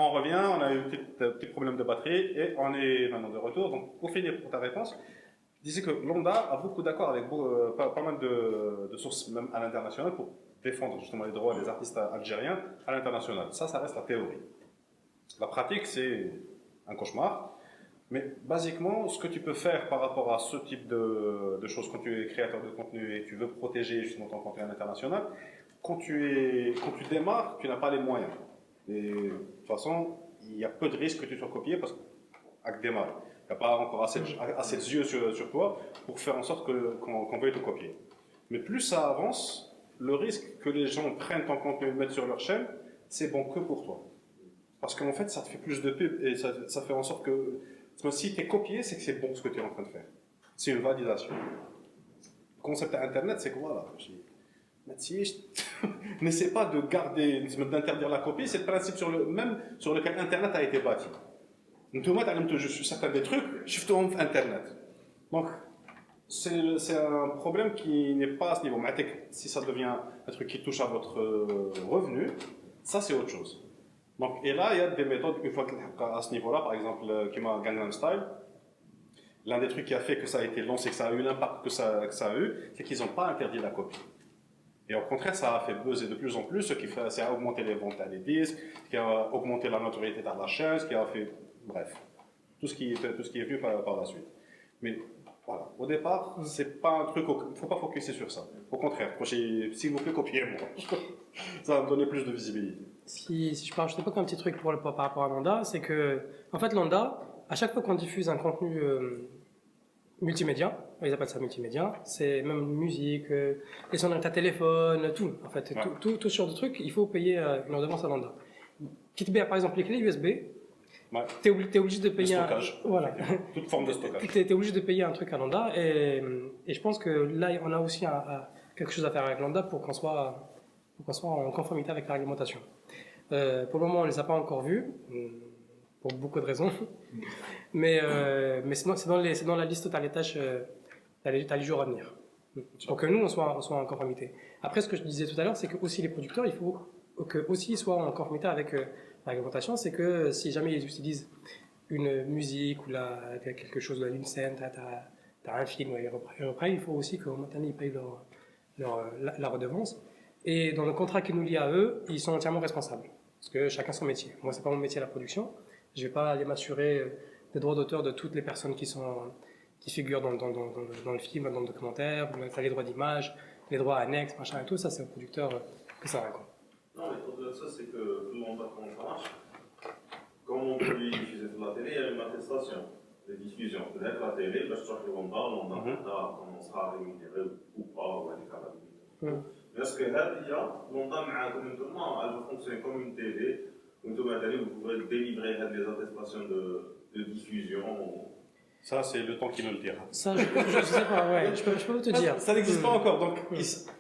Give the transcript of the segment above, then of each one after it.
on revient, on a eu un petit problème de batterie et on est maintenant de retour. Donc, pour finir pour ta réponse, je disais que Lambda a beaucoup d'accords avec pas mal de sources, même à l'international, pour défendre justement les droits des artistes algériens à l'international. Ça reste la théorie. La pratique, c'est un cauchemar. Mais basiquement, ce que tu peux faire par rapport à ce type de choses quand tu es créateur de contenu et tu veux protéger justement ton contenu à l'international, quand tu démarres, tu n'as pas les moyens. Et de toute façon, il y a peu de risques que tu sois copié parce qu'avec démarre. Il n'y a pas encore assez de yeux sur toi pour faire en sorte qu'on veuille te copier. Mais plus ça avance, le risque que les gens prennent ton contenu et le mettent sur leur chaîne, c'est bon que pour toi. Parce qu'en fait, ça te fait plus de pub et ça fait en sorte que si tu es copié, c'est que c'est bon ce que tu es en train de faire. C'est une validation. Le concept à Internet, c'est que voilà, n'essaie pas de garder, d'interdire la copie, c'est le principe même sur lequel Internet a été bâti. Donc, tout le monde a juste certains des trucs, je fais Internet. Donc, c'est un problème qui n'est pas à ce niveau. Mais si ça devient un truc qui touche à votre revenu, ça c'est autre chose. Donc, et là, il y a des méthodes, une fois à ce niveau-là, par exemple, qui m'a Gangnam Style, l'un des trucs qui a fait que ça a été lancé, que ça a eu l'impact que ça a eu, c'est qu'ils n'ont pas interdit la copie. Et au contraire, ça a fait buzzer de plus en plus, ce qui fait, c'est à augmenter les ventes des disques, ce qui a augmenté la notoriété de la chaîne, ce qui a fait, bref, tout ce qui est venu par la suite. Mais voilà, au départ, c'est pas un truc, il ne faut pas focuser sur ça. Au contraire, s'il vous plaît, copiez-moi. Ça va me donner plus de visibilité. Si je peux rajouter pas qu'un petit truc par rapport à Lambda, c'est que, en fait, Lambda, à chaque fois qu'on diffuse un contenu multimédia, ils appellent ça multimédia, c'est même musique, les sons de ta téléphone, tout, en fait, ouais. tout sur de trucs, il faut payer une redevance à Lambda. Quitte par exemple les clés USB, ouais. T'es obligé de payer le stockage. Voilà. Toute forme de stockage. T'es obligé de payer un truc à Lambda et je pense que là on a aussi quelque chose à faire avec Lambda pour qu'on soit en conformité avec la réglementation. Pour le moment on les a pas encore vus pour beaucoup de raisons, mais sinon c'est dans la liste t'as les tâches, t'as les jours à venir. Pour que nous on soit en conformité. Après ce que je disais tout à l'heure c'est que aussi les producteurs il faut que aussi soient en conformité avec la réglementation, c'est que si jamais ils utilisent une musique ou quelque chose, une scène, t'as un film, et après il faut aussi qu'au moment donné ils payent la redevance. Et dans le contrat qui nous lie à eux, ils sont entièrement responsables. Parce que chacun son métier. Moi, c'est pas mon métier la production. Je vais pas aller m'assurer des droits d'auteur de toutes les personnes qui figurent dans le film, dans le documentaire, les droits d'image, les droits annexes, machin et tout. Ça, c'est au producteur que ça raconte. Non, mais au-delà de ça, c'est que tout le monde va comment ça marche. Quand on peut diffuser de la télé, il y a une attestation de diffusion. Peut-être la télé, je trouve que on sera rémunéré ou pas, ou avec la limite. Mais est-ce que l'ONDA, elle va fonctionner comme une télé, où vous pouvez délivrer des attestations de diffusion. Ça, c'est le temps qui nous le dira. Ça, je sais pas, ouais, je peux te dire. Ça n'existe pas encore, donc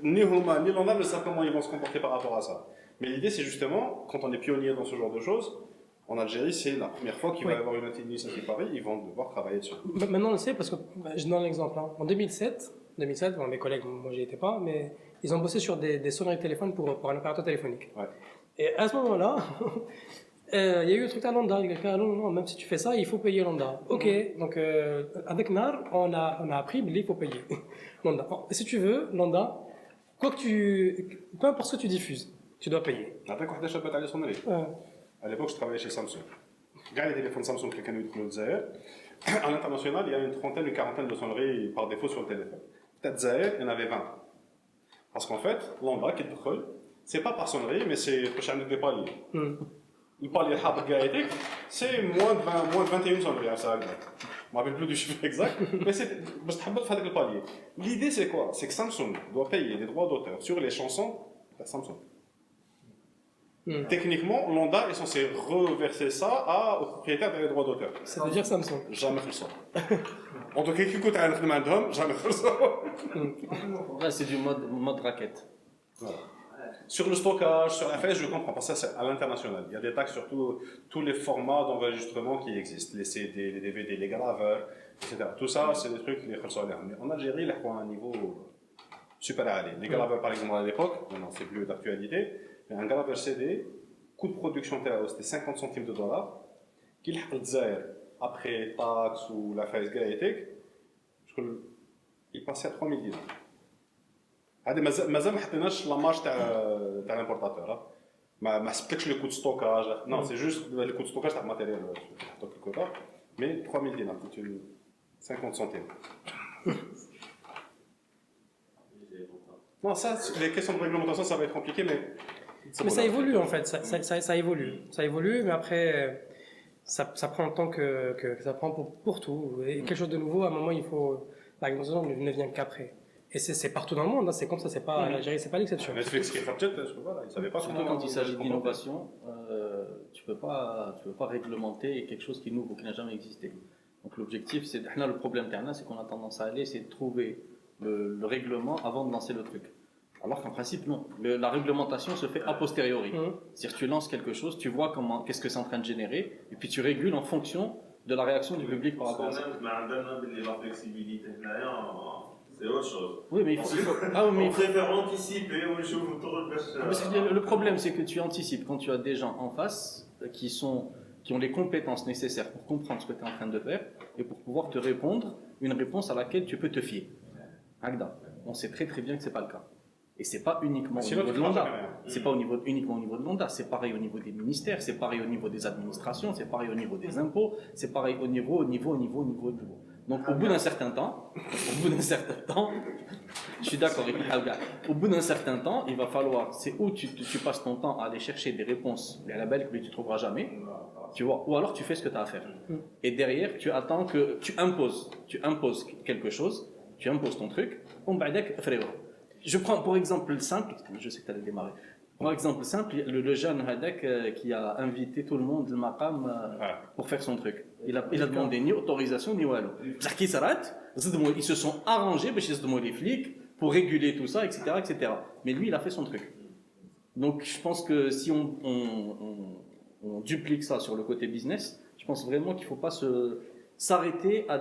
ni Homa ni l'ONDA ne savent comment ils vont se comporter par rapport à ça. Mais l'idée, c'est justement, quand on est pionnier dans ce genre de choses, en Algérie, c'est la première fois qu'il va y avoir une initiative pareille, ils vont devoir travailler dessus. Maintenant, on le sait, parce que, je donne un exemple. Hein. En 2007, bon, mes collègues, moi j'y étais pas, mais ils ont bossé sur des sonneries de téléphone pour un opérateur téléphonique. Ouais. Et à ce moment-là, il y a eu un truc à Lambda. Non, même si tu fais ça, il faut payer Lambda. Ok, donc avec NAR, on a appris, mais il faut payer Lambda. Si tu veux, Lambda, peu importe ce que tu diffuses, tu dois payer. À l'époque, je travaillais chez Samsung. Regarde les téléphones Samsung qui ont été Zaire. À l'international, il y a une trentaine, une quarantaine de sonneries par défaut sur le téléphone. Peut-être Zaire, il y en avait 20. Parce qu'en fait, l'Amba qui est le c'est pas par sonnerie, mais c'est pour changer des paliers. Le palier Habgaïtik, c'est moins de 21 sonneries. Je ne me rappelle plus du chiffre exact, mais c'est le palier. L'idée, c'est quoi? C'est que Samsung doit payer des droits d'auteur sur les chansons de Samsung. Techniquement, l'ONDA est censé reverser ça aux propriétaires des droits d'auteur. Ça veut dire Samsung. Jamais fait ça. En tout cas, qui coûte un homme, jamais fait ça. Là, c'est du mode raquette. Voilà. Sur le stockage, sur la FS, je comprends, parce que ça c'est à l'international. Il y a des taxes sur tous les formats d'enregistrement qui existent, les CD, les DVD, les graveurs, etc. Tout ça, c'est des trucs qui sont là. Mais en Algérie, ils ont un niveau super élevé. Les graveurs, par exemple, à l'époque, maintenant c'est plus d'actualité, mais un graveur CD coût de production c'était 50 centimes de dollars. Qu'il y a après taxes ou la phase gaétique, il passait à 3000 dinars. هذا مازال ما حطيناش لا مارج تاع l'importateur. ما حسبتلكش لي كو دو ستوكاج. Non, c'est juste le coût de stockage تاع matériel quelque part. Mais 3000 dinars, c'est 50 centimes. Non, ça, les questions de réglementation, ça va être compliqué, mais... Mais ça évolue en fait, ça évolue. Ça évolue, mais après, ça prend le temps que ça prend pour tout. Et quelque chose de nouveau, à un moment, il faut... La réglementation ne vient qu'après. Et c'est partout dans le monde, hein, c'est comme ça, c'est pas l'Algérie, c'est pas l'exception. Netflix qui est Fabjet, voilà, ils savaient pas Surtout quand il s'agit d'innovation, tu peux pas réglementer quelque chose qui est nouveau, qui n'a jamais existé. Donc l'objectif, c'est le problème dernier, c'est qu'on a tendance à aller, c'est de trouver le règlement avant de lancer le truc. Alors qu'en principe, non. La réglementation se fait a posteriori. C'est-à-dire tu lances quelque chose, tu vois qu'est-ce que c'est en train de générer, et puis tu régules en fonction de la réaction du public par rapport à ça. La flexibilité, c'est autre chose. Oui, mais il faut... On préfère anticiper, on joue autour de le problème, c'est que tu anticipes quand tu as des gens en face qui ont les compétences nécessaires pour comprendre ce que tu es en train de faire et pour pouvoir te répondre une réponse à laquelle tu peux te fier. Agda, on sait très très bien que c'est pas le cas. Et c'est pas uniquement au niveau de l'ONDA. C'est pas uniquement au niveau de l'ONDA. C'est pareil au niveau des ministères, c'est pareil au niveau des administrations, c'est pareil au niveau des impôts, c'est pareil au niveau. Donc au bout d'un certain temps, je suis d'accord avec Halga. Au bout d'un certain temps, il va falloir, c'est où tu passes ton temps à aller chercher des réponses, à la belle que tu trouveras jamais, tu vois, ou alors tu fais ce que tu as à faire. Et derrière, tu attends que tu imposes quelque chose, tu imposes ton truc, je prends pour exemple simple, je sais que tu allais démarrer. Par exemple simple, le jeune Hadek qui a invité tout le monde le maqam pour faire son truc. Il a demandé ni autorisation ni wallo. Ils se sont arrangés les flics pour réguler tout ça, etc., etc. Mais lui, il a fait son truc. Donc je pense que si on duplique ça sur le côté business, je pense vraiment qu'il ne faut pas s'arrêter à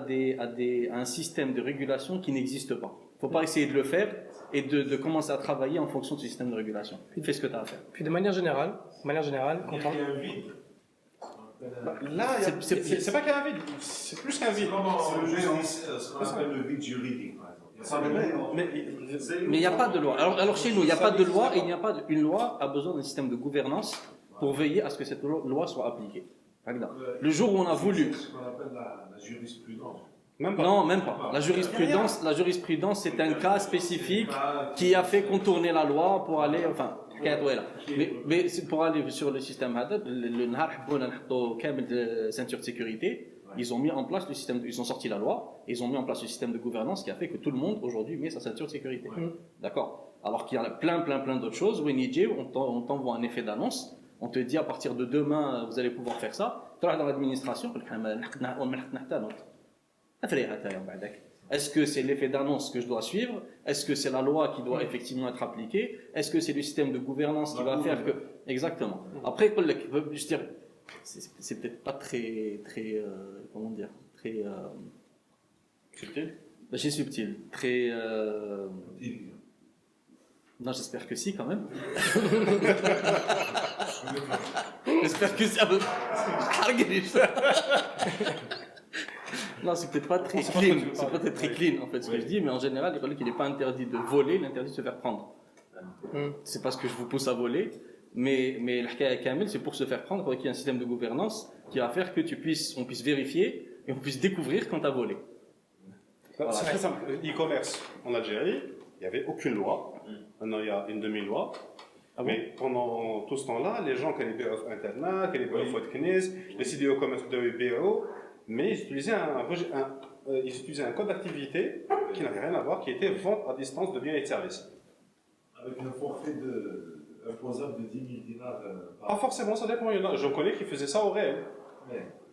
un système de régulation qui n'existe pas. Il ne faut pas essayer de le faire et de commencer à travailler en fonction du système de régulation. Fais ce que tu as à faire. Puis de manière générale, quand on... Là, c'est pas qu'un vide, c'est plus qu'un vide. Ce qu'on appelle le vide juridique, par exemple. Mais il n'y a pas de loi. Alors chez nous, il n'y a pas de loi et il n'y a pas une loi a besoin d'un système de gouvernance pour veiller à ce que cette loi soit appliquée. Le jour où on a voulu... C'est ce qu'on appelle la jurisprudence. Non, même pas. La jurisprudence, c'est un cas spécifique qui a fait contourner la loi pour aller, enfin, mais pour aller sur le système HADAD, le ceinture de sécurité, ils ont mis en place le système, ils ont sorti la loi, et ils ont mis en place le système de gouvernance qui a fait que tout le monde aujourd'hui met sa ceinture de sécurité. D'accord. Alors qu'il y a plein d'autres choses. On t'envoie un effet d'annonce. On te dit à partir de demain, vous allez pouvoir faire ça. Tu vas dans l'administration, est-ce que c'est l'effet d'annonce que je dois suivre? Est-ce que c'est la loi qui doit effectivement être appliquée? Est-ce que c'est le système de gouvernance qui va faire que... Exactement. Après, je dirais, c'est peut-être pas très comment dire, très... Subtil? C'est subtil. Très... Non, j'espère que si, quand même. J'espère que ça veut... Non, c'est peut-être pas très clean. C'est peut-être très clean en fait ce que je dis, mais en général, il n'est pas interdit de voler, il est interdit de se faire prendre. C'est pas ce que je vous pousse à voler, mais l'hkaya kamel, c'est pour se faire prendre qu'il y ait un système de gouvernance qui va faire que on puisse vérifier et on puisse découvrir quand tu as volé. Voilà. C'est très simple. E-commerce en Algérie, il n'y avait aucune loi. Maintenant, il y a une demi-loi. Mais pendant tout ce temps-là, les gens qui allaient sur Internet, qui allaient sur Knes, les sites de e-commerce de BO, mais ils utilisaient un code d'activité qui n'avait rien à voir, qui était vente à distance de biens et de services. Avec un forfait imposable de 10 000 dinars Pas forcément, ça dépend. Je connais qui faisaient ça au réel.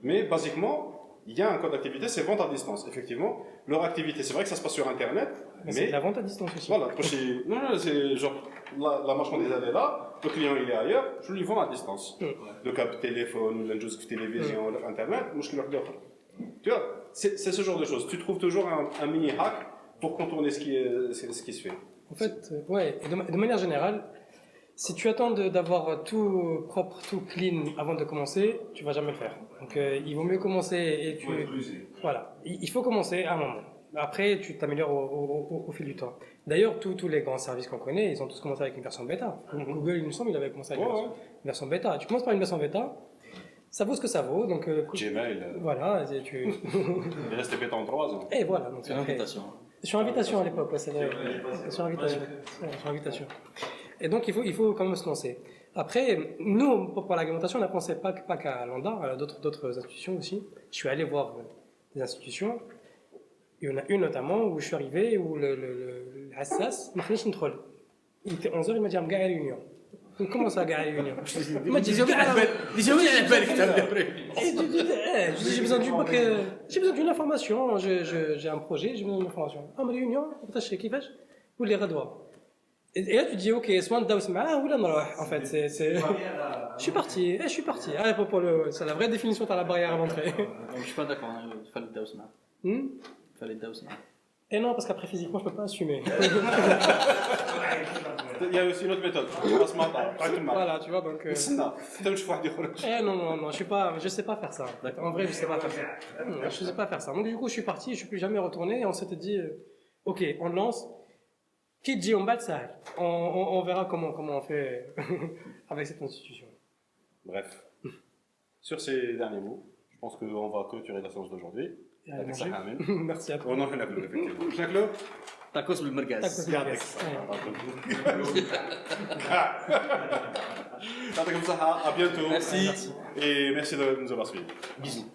Mais basiquement, il y a un code d'activité, c'est vente à distance. Effectivement, leur activité, c'est vrai que ça se passe sur Internet. Mais c'est de la vente à distance aussi. Voilà, non, c'est genre la marchandise elle est là, le client il est ailleurs, je lui vends à distance. Le câble téléphone, la télévision, Internet, je leur dis. Tu vois, c'est ce genre de choses. Tu trouves toujours un mini hack pour contourner ce qui se fait. En fait, ouais, et de manière générale, Si tu attends d'avoir tout propre, tout clean avant de commencer, tu vas jamais le faire. Donc il vaut mieux commencer et tu... Faut être rusé. Voilà, il faut commencer à un moment. Après, tu t'améliores au fil du temps. D'ailleurs, tous les grands services qu'on connaît, ils ont tous commencé avec une version bêta. Google, il me semble, il avait commencé avec une version bêta. Tu commences par une version bêta, ça vaut ce que ça vaut. Donc, Gmail, voilà, tu... il reste bêta en 3 ans. Et voilà. Donc, C'est une invitation. Sur invitation à l'époque, ouais, c'est vrai. Sur invitation. Ouais, sur invitation. Et donc, il faut quand même se lancer. Après, nous, pour l'argumentation, on a pensé pas qu'à Lambda, à d'autres institutions aussi. Je suis allé voir des institutions. Il y en a une notamment où je suis arrivé, où le Hassas m'a fait une troll. Il était 11h, il m'a dit, gars à réunion. Comment ça, gars à réunion? Il m'a dit, j'ai besoin d'une information, j'ai un projet, j'ai besoin d'une information. Ah, ma réunion, je sais qui fait? Ou les radouas. Et là, tu dis, ok, soit on daous ma, ou là, non, en fait, je suis parti, Ah, c'est la vraie définition de la barrière à l'entrée. Je suis pas d'accord, il fallait le daousma. Il fallait le daousma. Et non, parce qu'après, physiquement, je peux pas assumer. Il y a aussi une autre méthode. Tu passes matin. Voilà, tu vois, donc... non, je sais pas faire ça. En vrai, je sais pas faire ça. Je sais pas faire ça. Donc du coup, je suis parti, je suis plus jamais retourné, et on s'était dit, ok, on lance, qui dit on bat ça, on verra comment on fait avec cette institution. Bref. Sur ces derniers mots, je pense qu'on va clôturer la séance d'aujourd'hui. Avec ça, Amen. Merci à toi. On en fait la clôture, effectivement. Jacques-Lo Tacos بالمرقاز. À bientôt. Merci. Et merci de nous avoir suivis. Bisous.